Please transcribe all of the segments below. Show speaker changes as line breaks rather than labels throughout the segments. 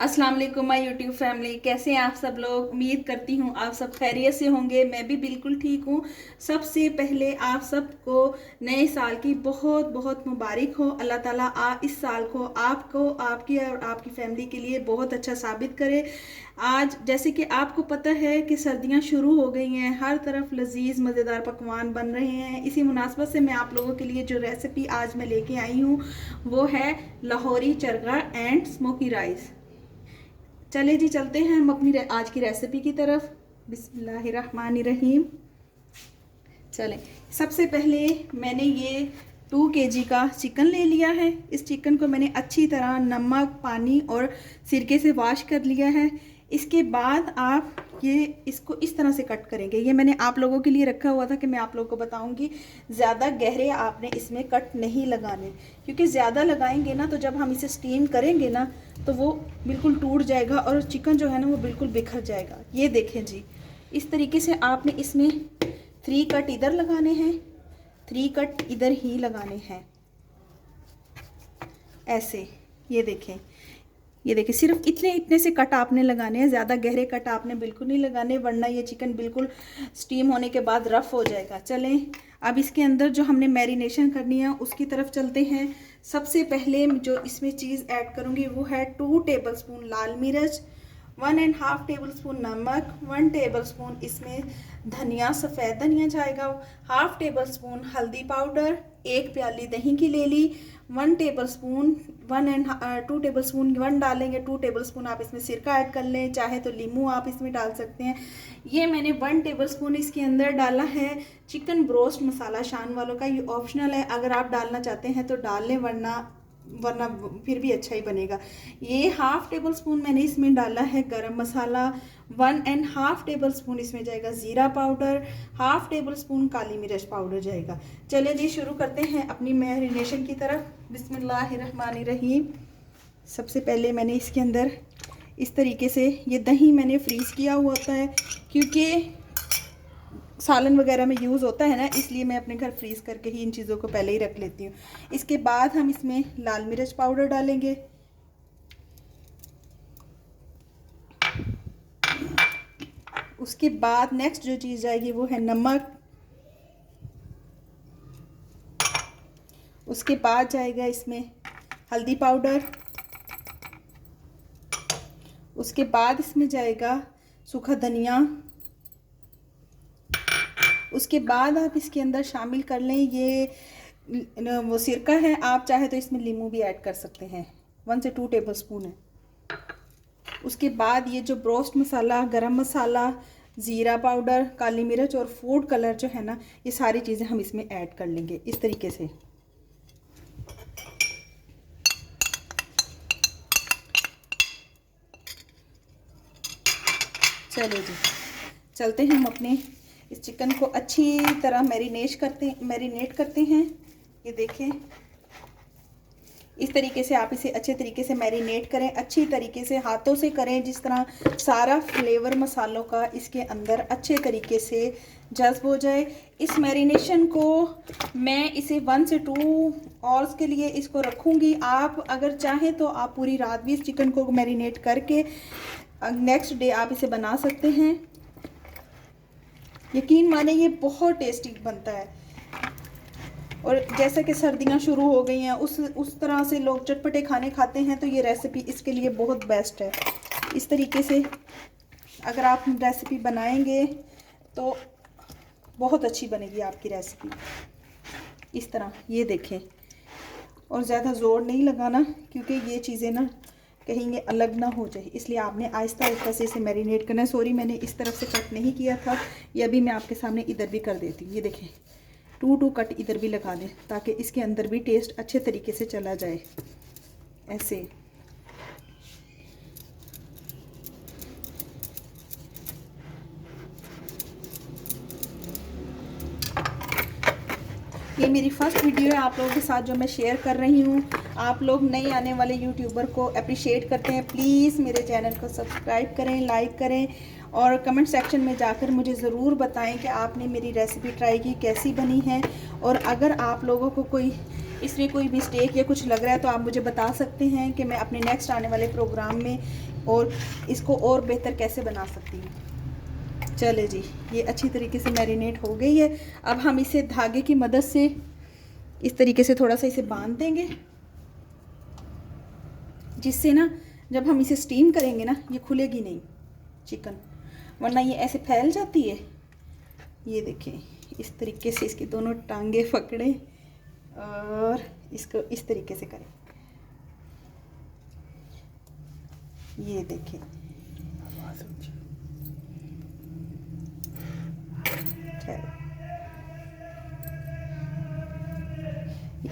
अस्सलाम वालेकुम my YouTube family. कैसे हैं आप सब लोग? उम्मीद करती हूँ आप सब खैरियत से होंगे। मैं भी बिल्कुल ठीक हूँ। सबसे पहले आप सबको नए साल की बहुत बहुत मुबारक हो। अल्लाह ताला इस साल को आपको, आपकी और आपकी फैमिली के लिए बहुत अच्छा साबित करे। आज जैसे कि आपको पता है कि सर्दियाँ शुरू हो गई हैं, हर तरफ लजीज मज़ेदार पकवान बन रहे हैं। इसी मुनासबत से मैं आप लोगों के लिए जो रेसिपी आज मैं लेके आई हूँ वो है Lahori chargha and smoky rice. चले जी, चलते हैं हम अपनी आज की रेसिपी की तरफ। बिस्मिल्लाहिर्रहमानिर्रहीम। चलें, सबसे पहले मैंने ये 2 kg का चिकन ले लिया है। इस चिकन को मैंने अच्छी तरह नमक, पानी और सिरके से वॉश कर लिया है। इसके बाद आप इसको इस तरह से कट करेंगे। ये मैंने आप लोगों के लिए रखा हुआ था कि मैं आप लोगों को बताऊंगी। ज़्यादा गहरे आपने इसमें कट नहीं लगाने, क्योंकि ज़्यादा लगाएंगे ना तो जब हम इसे स्टीम करेंगे ना तो वो बिल्कुल टूट जाएगा और चिकन जो है ना वो बिल्कुल बिखर जाएगा। ये देखें जी, इस तरीके से आपने इसमें 3 कट इधर लगाने हैं, 3 कट इधर ही लगाने हैं, ऐसे। ये देखें, ये देखिए, सिर्फ इतने इतने से कट आपने लगाने हैं। ज़्यादा गहरे कट आपने बिल्कुल नहीं लगाने, वरना ये चिकन बिल्कुल स्टीम होने के बाद रफ़ हो जाएगा। चलें, अब इसके अंदर जो हमने मैरिनेशन करनी है उसकी तरफ चलते हैं। सबसे पहले जो इसमें चीज़ ऐड करूँगी वो है 2 टेबलस्पून लाल मिर्च, 1.5 टेबलस्पून नमक, 1 टेबलस्पून इसमें धनिया, सफ़ेद धनिया जाएगा, 1/2 टेबलस्पून हल्दी पाउडर, 1 प्याली दही की ले ली, 1 टेबलस्पून 2 टेबलस्पून 1 डालेंगे, 2 टेबलस्पून आप इसमें सिरका ऐड कर लें, चाहे तो नींबू आप इसमें डाल सकते हैं। ये मैंने 1 टेबलस्पून इसके अंदर डाला है चिकन ब्रोस्ट मसाला। शान वालों का ये ऑप्शनल है, अगर आप डालना चाहते हैं तो डाल लें, वरना फिर भी अच्छा ही बनेगा। ये 1/2 टेबलस्पून मैंने इसमें डाला है गरम मसाला, 1.5 टेबलस्पून इसमें जाएगा ज़ीरा पाउडर, 1/2 टेबलस्पून काली मिर्च पाउडर जाएगा। चलिए जी, शुरू करते हैं अपनी मैरिनेशन की तरफ। बिस्मिल्लाहिर्रहमानिर्रहीम। सबसे पहले मैंने इसके अंदर इस तरीके से ये दही मैंने फ्रीज़ किया हुआ होता है, क्योंकि सालन वगैरह में यूज़ होता है ना, इसलिए मैं अपने घर फ्रीज़ करके ही इन चीज़ों को पहले ही रख लेती हूँ। इसके बाद हम इसमें लाल मिर्च पाउडर डालेंगे, उसके बाद नेक्स्ट जो चीज़ जाएगी वो है नमक, उसके बाद जाएगा इसमें हल्दी पाउडर, उसके बाद इसमें जाएगा सूखा धनिया, उसके बाद आप इसके अंदर शामिल कर लें ये वो सिरका है। आप चाहे तो इसमें नींबू भी ऐड कर सकते हैं, 1 से 2 टेबलस्पून है। उसके बाद ये जो ब्रोस्ट मसाला, गरम मसाला, ज़ीरा पाउडर, काली मिर्च और फूड कलर जो है ना, ये सारी चीज़ें हम इसमें ऐड कर लेंगे इस तरीके से। चलिए जी, चलते हैं हम अपने इस चिकन को अच्छी तरह मैरिनेट करते हैं। ये देखें, इस तरीके से आप इसे अच्छे तरीके से मैरिनेट करें, अच्छी तरीके से हाथों से करें, जिस तरह सारा फ्लेवर मसालों का इसके अंदर अच्छे तरीके से जज्ब हो जाए। इस मैरिनेशन को मैं इसे 1 से 2 आवर्स के लिए इसको रखूँगी। आप अगर चाहें तो आप पूरी रात भी इस चिकन को मैरिनेट करके नेक्स्ट डे आप इसे बना सकते हैं। यकीन माने ये बहुत टेस्टी बनता है, और जैसा कि सर्दियाँ शुरू हो गई हैं उस तरह से लोग चटपटे खाने खाते हैं, तो ये रेसिपी इसके लिए बहुत बेस्ट है। इस तरीके से अगर आप रेसिपी बनाएंगे तो बहुत अच्छी बनेगी आपकी रेसिपी। इस तरह ये देखें, और ज़्यादा ज़ोर नहीं लगाना, क्योंकि ये चीज़ें ना कहीं अलग ना हो जाए, इसलिए आपने आहिस्ता आहिस्ता से इसे मैरिनेट करना है। सॉरी, मैंने इस तरफ से कट नहीं किया था, ये अभी मैं आपके सामने इधर भी कर देती हूँ। ये देखें, 2 कट इधर भी लगा दें ताकि इसके अंदर भी टेस्ट अच्छे तरीके से चला जाए, ऐसे। ये मेरी फर्स्ट वीडियो है आप लोगों के साथ जो मैं शेयर कर रही हूँ। आप लोग नए आने वाले यूट्यूबर को अप्रिशिएट करते हैं, प्लीज़ मेरे चैनल को सब्सक्राइब करें, लाइक करें, और कमेंट सेक्शन में जाकर मुझे ज़रूर बताएं कि आपने मेरी रेसिपी ट्राई की कैसी बनी है। और अगर आप लोगों को कोई इसमें कोई मिस्टेक या कुछ लग रहा है तो आप मुझे बता सकते हैं कि मैं अपने नेक्स्ट आने वाले प्रोग्राम में और इसको और बेहतर कैसे बना सकती हूँ। चले जी, ये अच्छी तरीके से मैरिनेट हो गई है। अब हम इसे धागे की मदद से इस तरीके से थोड़ा सा इसे बांध देंगे, जिससे ना जब हम इसे स्टीम करेंगे ना ये खुलेगी नहीं चिकन, वरना ये ऐसे फैल जाती है। ये देखें, इस तरीके से इसकी दोनों टांगे पकड़े और इसको इस तरीके से करें। ये देखें,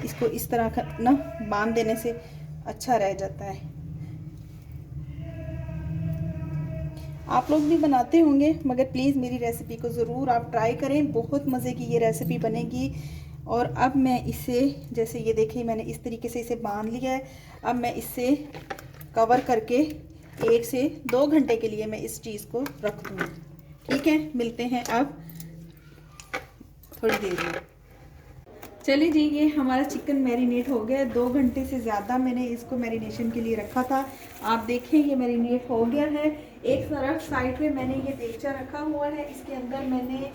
इसको इस तरह का ना बांध देने से अच्छा रह जाता है। आप लोग भी बनाते होंगे, मगर प्लीज़ मेरी रेसिपी को ज़रूर आप ट्राई करें, बहुत मज़े की ये रेसिपी बनेगी। और अब मैं इसे, जैसे ये देखिए मैंने इस तरीके से इसे बांध लिया है, अब मैं इसे कवर करके 1 से 2 घंटे के लिए मैं इस चीज़ को रख दूँगी। ठीक है, मिलते हैं अब थोड़ी देर में। चलिए जी, ये हमारा चिकन मैरिनेट हो गया। 2 घंटे से ज़्यादा मैंने इसको मैरिनेशन के लिए रखा था। आप देखें ये मैरिनेट हो गया है। एक तरफ साइड पे मैंने ये देगचा रखा हुआ है, इसके अंदर मैंने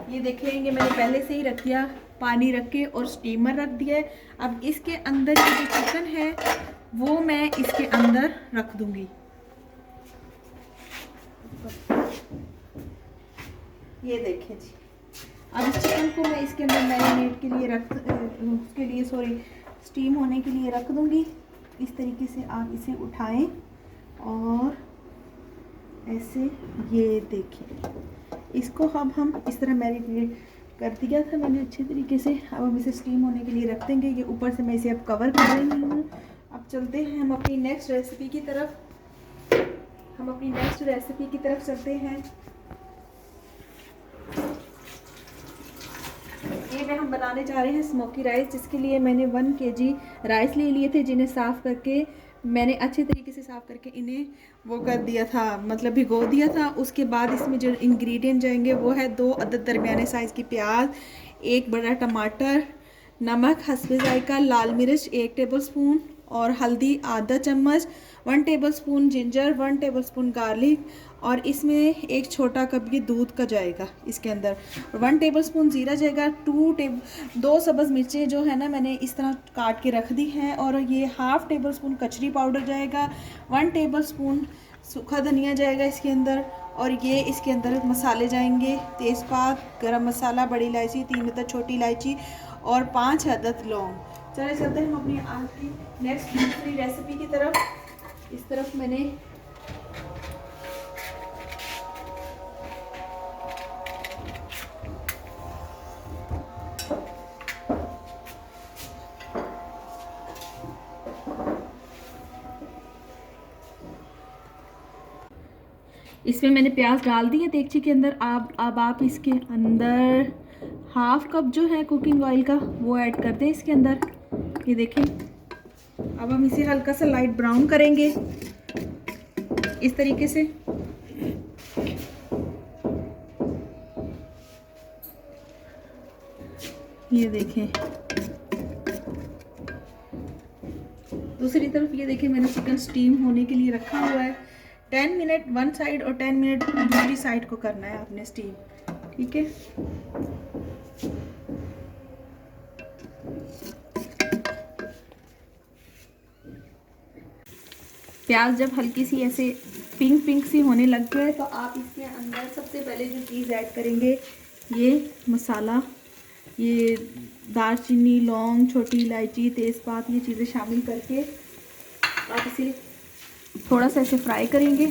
ये देखेंगे मैंने पहले से ही रख दिया, पानी रख के और स्टीमर रख दिया है। अब इसके अंदर ये जो चिकन है वो मैं इसके अंदर रख दूँगी। ये देखें जी, अब इस चिकन को मैं इसके अंदर मैरिनेट के लिए स्टीम होने के लिए रख दूँगी। इस तरीके से आप इसे उठाएं और ऐसे, ये देखें, इसको अब हम इस तरह मैरिनेट कर दिया था मैंने अच्छे तरीके से। अब हम इसे स्टीम होने के लिए रख देंगे। ये ऊपर से मैं इसे अब कवर कर रही हूँ। अब चलते हैं हम अपनी नेक्स्ट रेसिपी की तरफ। चलते हैं। ये हम बनाने जा रहे हैं स्मोकी राइस, जिसके लिए मैंने 1 kg राइस ले लिए थे, जिन्हें साफ़ करके मैंने अच्छे तरीके से साफ़ करके इन्हें वो कर दिया था, मतलब भिगो दिया था। उसके बाद इसमें जो इंग्रेडिएंट जाएंगे वो है 2 अदद दरमियाने साइज़ की प्याज, 1 बड़ा टमाटर, नमक हस्बे जायका, लाल मिर्च 1 टेबलस्पून और हल्दी आधा चम्मच, 1 टेबलस्पून जिंजर, 1 टेबलस्पून गार्लिक, और इसमें एक छोटा कप ये दूध का जाएगा इसके अंदर, 1 टेबलस्पून ज़ीरा जाएगा, 2 सब्ज़ मिर्चें जो है ना मैंने इस तरह काट के रख दी हैं, और ये 1/2 टेबलस्पून कचरी पाउडर जाएगा, 1 टेबलस्पून सूखा धनिया जाएगा इसके अंदर, और ये इसके अंदर मसाले जाएंगे तेज़पात, गरम मसाला, बड़ी इलायची, 3 अदद छोटी इलायची और 5 अदद लौंग। चलिए चलते हैं हम अपनी आज की नेक्स्ट दूसरी रेसिपी की तरफ। इस तरफ मैंने प्याज डाल दिए देगची के अंदर। अब आप इसके अंदर 1/2 कप जो है कुकिंग ऑयल का वो ऐड कर दें इसके अंदर। ये देखें, अब हम इसे हल्का सा लाइट ब्राउन करेंगे इस तरीके से। ये देखें, दूसरी तरफ ये देखें मैंने चिकन स्टीम होने के लिए रखा हुआ है। 10 मिनट वन साइड और 10 मिनट दूसरी साइड को करना है आपने स्टीम। ठीक है, प्याज जब हल्की सी ऐसे पिंक सी होने लग जाए तो आप इसके अंदर सबसे पहले जो चीज़ ऐड करेंगे ये मसाला, ये दालचीनी, लौंग, छोटी इलायची, तेज़पात, ये चीज़ें शामिल करके आप इसे थोड़ा सा ऐसे फ्राई करेंगे।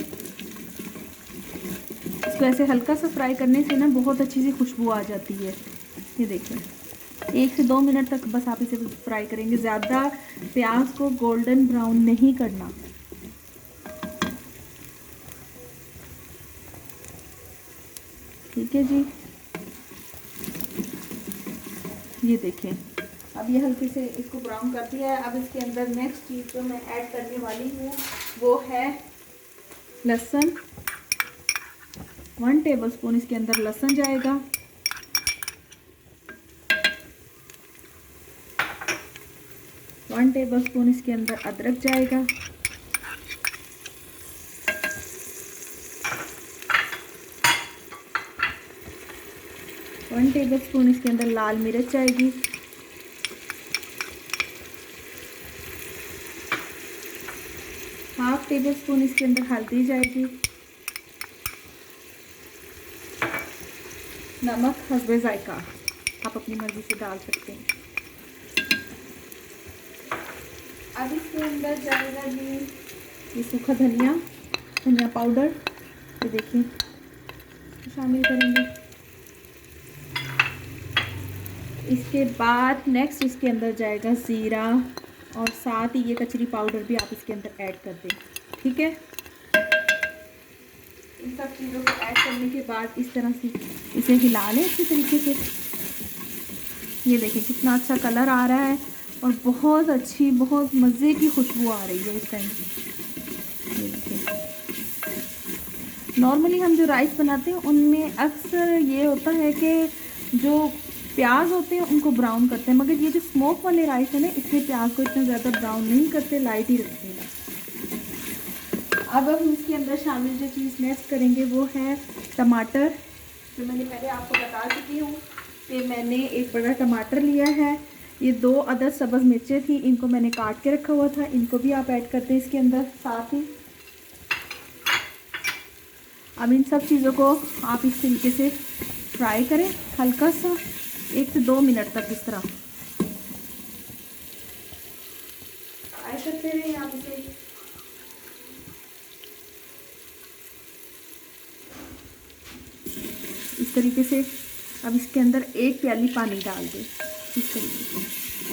इसको ऐसे हल्का सा फ्राई करने से ना बहुत अच्छी सी खुशबू आ जाती है। ये देखिए, 1 से 2 मिनट तक बस आप इसे फ्राई करेंगे, ज़्यादा प्याज को गोल्डन ब्राउन नहीं करना। ठीक है जी, ये देखें अब ये हल्के से इसको ब्राउन कर दिया है। अब इसके अंदर नेक्स्ट चीज़ जो मैं ऐड करने वाली हूँ वो है लहसुन। 1 टेबलस्पून इसके अंदर लहसुन जाएगा, 1 टेबलस्पून इसके अंदर अदरक जाएगा, 1 टेबलस्पून इसके अंदर लाल मिर्च जाएगी, 1/2 टेबलस्पून इसके अंदर हल्दी जाएगी, नमक हस्बे जायका, आप अपनी मर्ज़ी से डाल सकते हैं। अब इसके अंदर जाएगा ये सूखा धनिया पाउडर, ये देखिए शामिल करेंगे। इसके बाद नेक्स्ट इसके अंदर जाएगा ज़ीरा, और साथ ही ये कचरी पाउडर भी आप इसके अंदर ऐड कर दें, ठीक है। इन सब चीज़ों को ऐड करने के बाद इस तरह से इसे हिला लें अच्छी तरीके से। ये देखिए कितना अच्छा कलर आ रहा है और बहुत अच्छी, बहुत मज़े की खुशबू आ रही है इस टाइम। ये देखिए, नॉर्मली हम जो राइस बनाते हैं उनमें अक्सर ये होता है कि जो प्याज होते हैं उनको ब्राउन करते हैं, मगर ये जो स्मोक वाले राइस है ना, इसमें प्याज को इतना ज़्यादा ब्राउन नहीं करते, लाइट ही रखते हैं। अब हम इसके अंदर शामिल जो चीज़ नेक्स्ट करेंगे वो है टमाटर। जो मैंने पहले आपको बता चुकी हूँ कि मैंने एक बड़ा टमाटर लिया है, ये 2 अदद सब्ज़ मिर्चें थी, इनको मैंने काट के रखा हुआ था, इनको भी आप ऐड करते हैं इसके अंदर साथ ही। अब इन सब चीज़ों को आप इस तरीके से फ्राई करें हल्का सा, 1 से 2 मिनट तक इस तरह फ्राई करते रहें आप इसे। इस तरीके से अब इसके अंदर 1 प्याली पानी डाल दें इस तरीके से,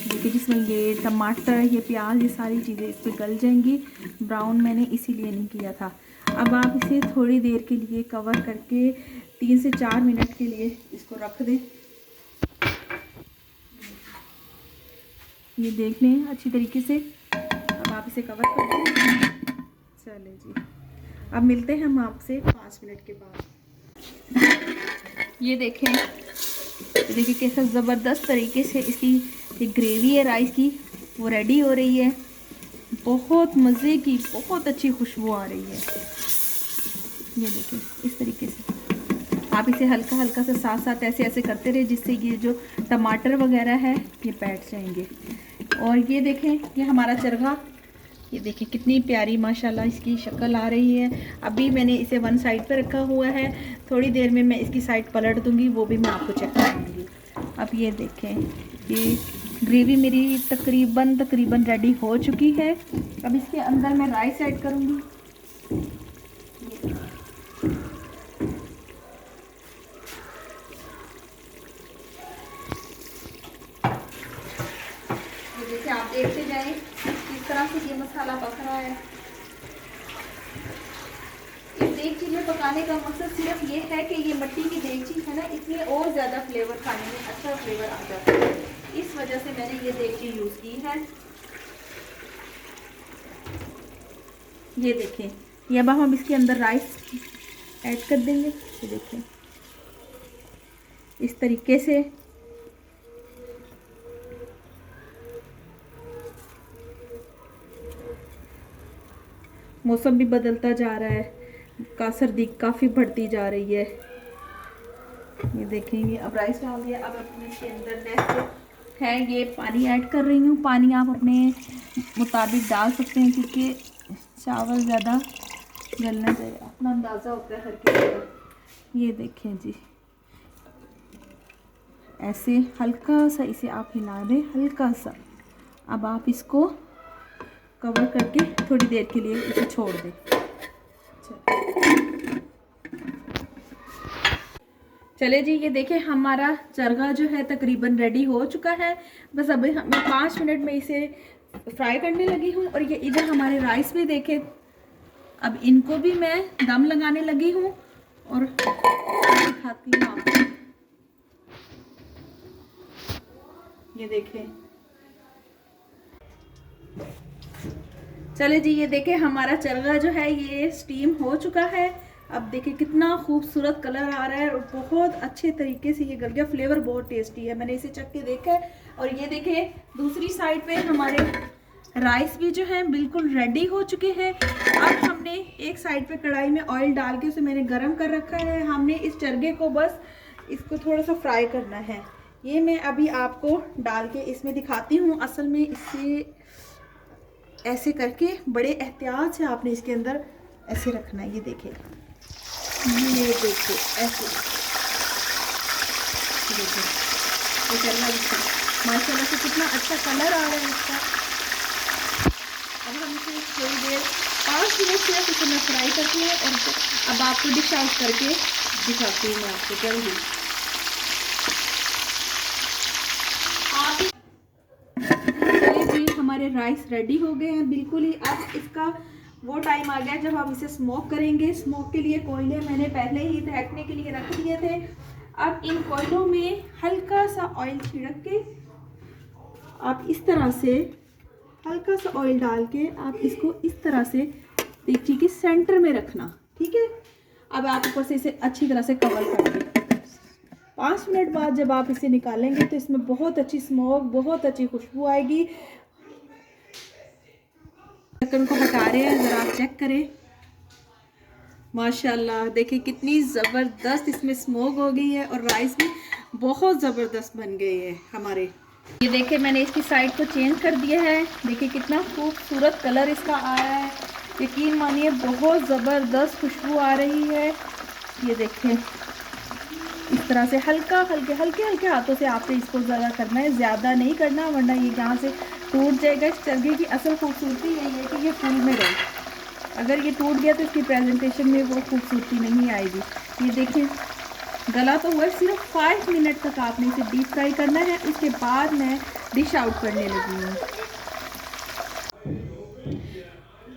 देखिए जिसमें ये टमाटर, ये प्याज, ये सारी चीज़ें इस पर गल जाएंगी। ब्राउन मैंने इसीलिए नहीं किया था। अब आप इसे थोड़ी देर के लिए कवर करके 3 से 4 मिनट के लिए इसको रख दें। ये देख लें अच्छी तरीके से। अब आप इसे कवर कर दें। चलें जी, अब मिलते हैं हम आपसे 5 मिनट के बाद। ये देखें कैसा ज़बरदस्त तरीके से इसकी ये ग्रेवी है राइस की, वो रेडी हो रही है। बहुत मज़े की, बहुत अच्छी खुशबू आ रही है। ये देखिए इस तरीके से आप इसे हल्का हल्का से साथ साथ ऐसे करते रहे, जिससे ये जो टमाटर वगैरह है ये बैठ जाएंगे। और ये देखें, ये हमारा चरगा, ये देखिए कितनी प्यारी माशाल्लाह इसकी शक्ल आ रही है। अभी मैंने इसे 1 साइड पे रखा हुआ है, थोड़ी देर में मैं इसकी साइड पलट दूंगी, वो भी मैं आपको चेक कराऊंगी। अब ये देखें, ये ग्रेवी मेरी तकरीबन रेडी हो चुकी है। अब इसके अंदर मैं राइस ऐड करूंगी। जैसे आप देखते जाएं किस तरह से ये मसाला पक रहा है। इस देगची में पकाने का मकसद सिर्फ ये है कि ये मिट्टी की देगची है ना, इसमें और ज़्यादा फ्लेवर, खाने में अच्छा फ्लेवर आ जाता है। इस वजह से मैंने ये देगची यूज़ की है। ये देखें, ये अब हम इसके अंदर राइस ऐड कर देंगे। ये देखें इस तरीके से। मौसम भी बदलता जा रहा है, सर्दी काफ़ी बढ़ती जा रही है। ये देखेंगे, अब राइस डाल दिया। अब अपने इसके अंदर नेक्स्ट है ये पानी ऐड कर रही हूँ। पानी आप अपने मुताबिक डाल सकते हैं, क्योंकि चावल ज़्यादा गलना चाहिए, अपना अंदाज़ा होता है हर किसी का। ये देखें जी, ऐसे हल्का सा इसे आप हिला दें, हल्का सा। अब आप इसको कवर करके थोड़ी देर के लिए इसे छोड़ दें। चले जी, ये देखें हमारा चरगा जो है तकरीबन रेडी हो चुका है। बस अभी मैं 5 मिनट में इसे फ्राई करने लगी हूँ। और ये इधर हमारे राइस भी देखें, अब इनको भी मैं दम लगाने लगी हूँ और दिखाती हूँ आपको। ये देखें, चले जी, ये देखें हमारा चरगा जो है ये स्टीम हो चुका है। अब देखिए कितना खूबसूरत कलर आ रहा है और बहुत अच्छे तरीके से ये गल गया। फ्लेवर बहुत टेस्टी है, मैंने इसे चख के देखा है। और ये देखें दूसरी साइड पे हमारे राइस भी जो है बिल्कुल रेडी हो चुके हैं। अब हमने एक साइड पे कढ़ाई में ऑयल डाल के उसे मैंने गरम कर रखा है। हमने इस चरगे को बस इसको थोड़ा सा फ्राई करना है। ये मैं अभी आपको डाल के इसमें दिखाती हूँ। असल में इससे ऐसे करके बड़े एहतियात से आपने इसके अंदर ऐसे रखना है। ये देखिए, ये देखिए ऐसे देखिए, ये करना माशाल्लाह से कितना अच्छा कलर आ रहा है इसका। अब हम इसे थोड़ी देर 5 मिनट से इसे मैं फ्राई करती हूँ और अब आपको डिश आउट करके दिखाती हूँ मैं आपको जल्दी। चलिए जी, हमारे राइस रेडी हो गए हैं बिल्कुल ही। अब इसका वो टाइम आ गया जब हम इसे स्मोक करेंगे। स्मोक के लिए कोयले मैंने पहले ही फेंकने के लिए रख दिए थे। अब इन कोयलों में हल्का सा ऑयल छिड़क के आप इस तरह से हल्का सा ऑयल डाल के आप इसको इस तरह से देखिए कि सेंटर में रखना, ठीक है। अब आप ऊपर से इसे अच्छी तरह से कवर कर दें। 5 मिनट बाद जब आप इसे निकालेंगे तो इसमें बहुत अच्छी स्मोक, बहुत अच्छी खुशबू आएगी। ढक्कन को हटा रहे हैं, ज़रा आप चेक करें। माशाल्लाह देखिए कितनी ज़बरदस्त इसमें स्मोक हो गई है और राइस भी बहुत ज़बरदस्त बन गए हैं हमारे। ये देखिए मैंने इसकी साइड को चेंज कर दिया है। देखिए कितना खूबसूरत कलर इसका आया है। यकीन मानिए बहुत ज़बरदस्त खुशबू आ रही है। ये देखें इस तरह से हल्के हल्के हाथों से आपने इसको ज़्यादा करना है, ज़्यादा नहीं करना वरना ये यहाँ से टूट जाएगा। इस चरगे की असल खूबसूरती यही है कि ये फूल में रहे। अगर ये टूट गया तो इसकी प्रेजेंटेशन में वो खूबसूरती नहीं आएगी। ये देखें गला तो हुआ। सिर्फ 5 मिनट तक आपने इसे डीप फ्राई करना है। उसके बाद मैं डिश आउट करने लगी हूँ।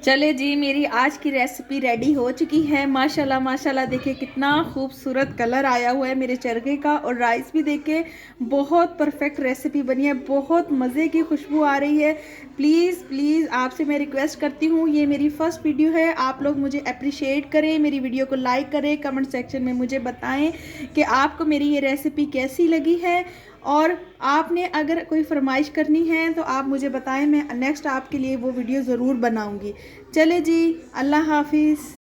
चले जी, मेरी आज की रेसिपी रेडी हो चुकी है। माशाल्लाह माशाल्लाह देखिए कितना खूबसूरत कलर आया हुआ है मेरे चरगे का और राइस भी देखिए बहुत परफेक्ट रेसिपी बनी है। बहुत मज़े की खुशबू आ रही है। प्लीज़ प्लीज़ आपसे मैं रिक्वेस्ट करती हूँ, ये मेरी फ़र्स्ट वीडियो है, आप लोग मुझे अप्रिशिएट करें, मेरी वीडियो को लाइक करें, कमेंट सेक्शन में मुझे बताएं कि आपको मेरी ये रेसिपी कैसी लगी है। और आपने अगर कोई फरमाइश करनी है तो आप मुझे बताएं, मैं नेक्स्ट आपके लिए वो वीडियो ज़रूर बनाऊंगी। चले जी, अल्लाह हाफिज़।